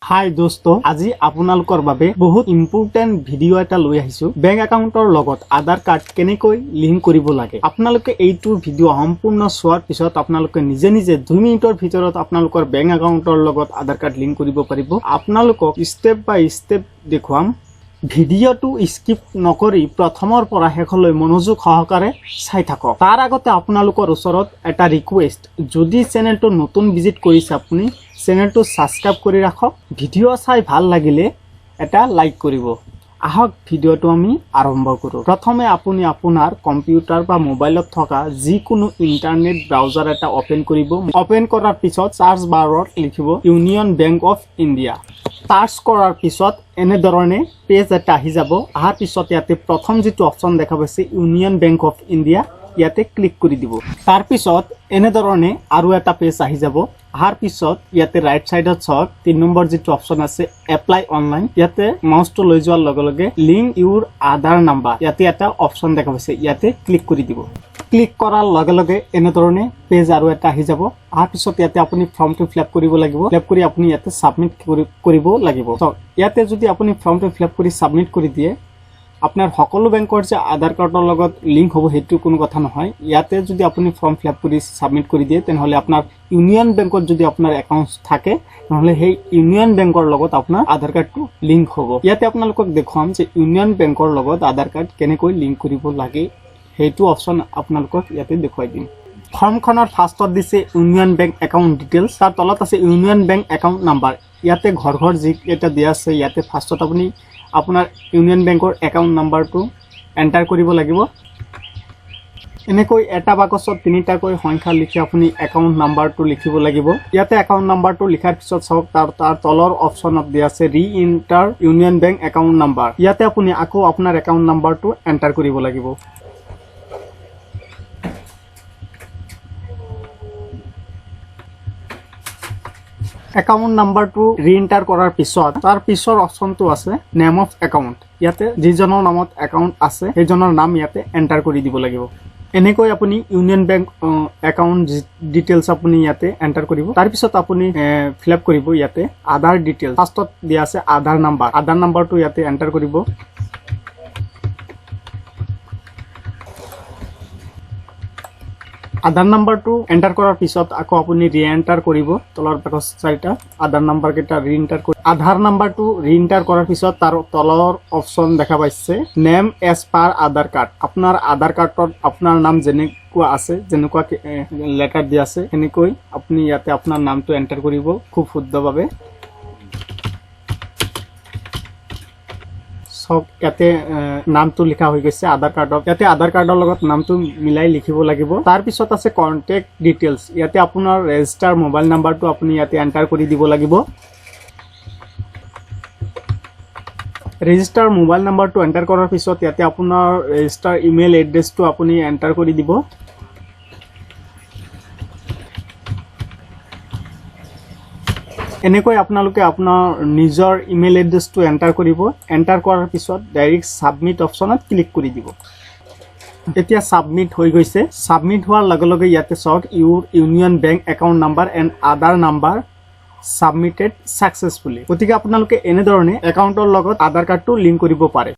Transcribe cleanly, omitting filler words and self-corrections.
हाय दोस्त আজি আপোনালোকৰ বাবে বহুত ইম্পৰ্টেন্ট ভিডিও এটা লৈ আহিছো বেংক একাউণ্টৰ লগত আধাৰ কাৰ্ড কেনেকৈ লিংক কৰিব লাগে আপোনালোকে এইটো ভিডিও সম্পূৰ্ণ চোৱাৰ পিছত আপোনালোকে নিজে নিজে 2 মিনিটৰ ভিতৰত আপোনালোকৰ বেংক একাউণ্টৰ লগত আধাৰ কাৰ্ড লিংক কৰিব পাৰিব আপোনালোকক স্টেপ বাই স্টেপ দেখুৱাম ভিডিওটো স্কিপ নকৰি প্ৰথমৰ পৰা শেষলৈ মনোযোগ সহকাৰে চাই থাকক তাৰ আগতে আপোনালোকৰ ওচৰত এটা ৰিকুৱেষ্ট যদি চেনেলটো নতুন ভিজিট কৰিছে আপুনি চেনেলটো সাবস্ক্ৰাইব কৰি ৰাখক ভিডিও চাই ভাল লাগিলে এটা লাইক কৰিব আহক ভিডিওটো আমি আৰম্ভ কৰো প্ৰথমে আপুনি আপোনাৰ কম্পিউটাৰ বা মোবাইলত থকা যিকোনো ইন্টাৰনেট ব্ৰাউজাৰ এটা ওপেন কৰিব ওপেন কৰাৰ পিছত সাৰ্চ বাৰত লিখিব union bank of India search কৰাৰ পিছত এনে ধৰণে পেজ এটা আহি যাব আহাৰ পিছত ইয়াতে প্ৰথম যেটো অপচন দেখা পাইছে ইউনিয়ন বেংক অফ ইণ্ডিয়া ইয়াতে ক্লিক কৰি দিব তাৰ পিছত এনে ধৰণে আৰু এটা পেজ আহি যাব আহাৰ পিছত ইয়াতে ৰাইট সাইডত চক 3 নম্বৰ যেটো অপচন আছে এপ্লাই অনলাইন ইয়াতে মাউসটো লৈ যোৱাৰ লগে লগে লিংক ইউৰ আধাৰ নাম্বাৰ ইয়াতে এটা অপচন দেখা পাইছে ইয়াতে ক্লিক কৰি দিব ক্লিক কৰাৰ লগে লগে এনে ধৰণে পেজ আৰু এটা আহি যাব আহাৰ পিছত ইয়াতে আপুনি ফৰ্মটো ফিলআপ কৰিব লাগিব ফিলআপ কৰি আপুনি ইয়াতে সাবমিট কৰিব লাগিব তো ইয়াতে যদি আপুনি ফৰ্মটো ফিলআপ কৰি সাবমিট কৰি দিয়ে আপনাৰ সকলো বেংকৰ যে আধাৰ কাৰ্ডৰ লগত লিংক হ'ব হেতু কোনো কথা নহয় ইয়াতে যদি আপুনি ফৰ্ম ফিলআপ কৰি সাবমিট কৰি দিয়ে তেনহলে আপোনাৰ ইউনিয়ন বেংকত যদি আপোনাৰ একাউণ্ট থাকে নহলে সেই ইউনিয়ন বেংকৰ লগত আপোনাৰ আধাৰ কাৰ্ডটো লিংক হ'ব ইয়াতে আপোনালোকক দেখুৱাম যে ইউনিয়ন বেংকৰ লগত আধাৰ কাৰ্ড কেনেকৈ লিংক কৰিব লাগে হেতু অপচন আপোনালোকক ইয়াতে দেখুৱাই দিম ফৰ্মখনৰ ফাৰ্ষ্টত দিছে ইউনিয়ন বেংক একাউণ্ট ডিটেইলছ তাৰ তলত আছে ইউনিয়ন বেংক একাউণ্ট নাম্বাৰ ইয়াতে ঘৰ যি এটা দিয়া আছে ইয়াতে ফাৰ্ষ্টত আপুনি আপোনাৰ ইউনিয়ন বেংকৰ একাউণ্ট নাম্বাৰটো এন্টাৰ কৰিব লাগিব এনেকৈ এটা বাকচত তিনিটাকৈ সংখ্যা লিখি আপুনি একাউণ্ট নাম্বাৰটো লিখিব লাগিব ইয়াতে একাউণ্ট নাম্বাৰটো লিখাৰ পিছত চাওক তাৰ তলৰ অপচনত দিয়া আছে ৰি enter union bank account number ইয়াতে আপুনি আকৌ আপোনাৰ একাউণ্ট নাম্বাৰটো এন্টাৰ কৰিব লাগিব একাউণ্ট নাম্বাৰটো ৰি-এন্টাৰ কৰাৰ পিছত তাৰ পিছৰ অপচনটো আছে নেম অফ একাউণ্ট ইয়াতে যিজনৰ নামত একাউণ্ট আছে সেইজনৰ নাম ইয়াতে এন্টাৰ কৰি দিব লাগিব এনেকৈ আপুনি ইউনিয়ন বেংক একাউণ্ট ডিটেইলছ আপুনি ইয়াতে এন্টাৰ কৰিব তাৰ পিছত আপুনি ফিলআপ কৰিব ইয়াতে আধাৰ ডিটেইলছ ফাৰ্ষ্টত দিয়া আছে আধাৰ নাম্বাৰটো ইয়াতে এন্টাৰ কৰিব আধাৰ নাম্বাৰটো এন্টাৰ কৰাৰ পিছত আকৌ আপুনি ৰি-এন্টাৰ কৰিব তলৰ বাকচ চাৰিটা আধাৰ নাম্বাৰ কেইটা ৰি-এন্টাৰ কৰি আধাৰ নাম্বাৰটো ৰি-এন্টাৰ কৰাৰ পিছত তাৰ তলৰ অপচন দেখা পাইছে নেম এজ পাৰ আধাৰ কাৰ্ড আপোনাৰ আধাৰ কাৰ্ডত আপোনাৰ নাম যেনেকুৱা আছে যেনেকুৱা লেটাৰ দিয়া আছে এনেকৈ আপুনি ইয়াতে আপোনাৰ নামটো এন্টাৰ কৰিব খুব শুদ্ধভাৱে ইয়াতে নামটো লিখা হৈ গৈছে আধাৰ কাৰ্ডত ইয়াতে আধাৰ কাৰ্ডৰ লগত নামটো মিলাই লিখিব লাগিব তাৰ পিছত আছে কন্টেক্ট ডিটেইলছ ইয়াতে আপোনাৰ ৰেজিষ্টাৰ মোবাইল নাম্বাৰটো আপুনি ইয়াতে এন্টাৰ কৰি দিব লাগিব ৰেজিষ্টাৰ মোবাইল নাম্বাৰটো এন্টাৰ কৰাৰ পিছত ইয়াতে আপোনাৰ ৰেজিষ্টাৰ ইমেইল এড্ৰেছটো আপুনি এন্টাৰ কৰি দিব এনেকৈ আপোনালোকে আপোনাৰ নিজৰ ইমেইল এড্ৰেছটো এন্টাৰ কৰিব এন্টাৰ কৰাৰ পিছত ডাইৰেক্ট সাবমিট অপচনত ক্লিক কৰি দিব এতিয়া সাবমিট হৈ গৈছে সাবমিট হোৱাৰ লগে লগে ইয়াতে চাওক your union bank account number and Aadhaar number submitted successfully গতিকে আপোনালোকে এনে ধৰণে একাউণ্টৰ লগত আধাৰ কাৰ্ডটো লিংক কৰিব পাৰে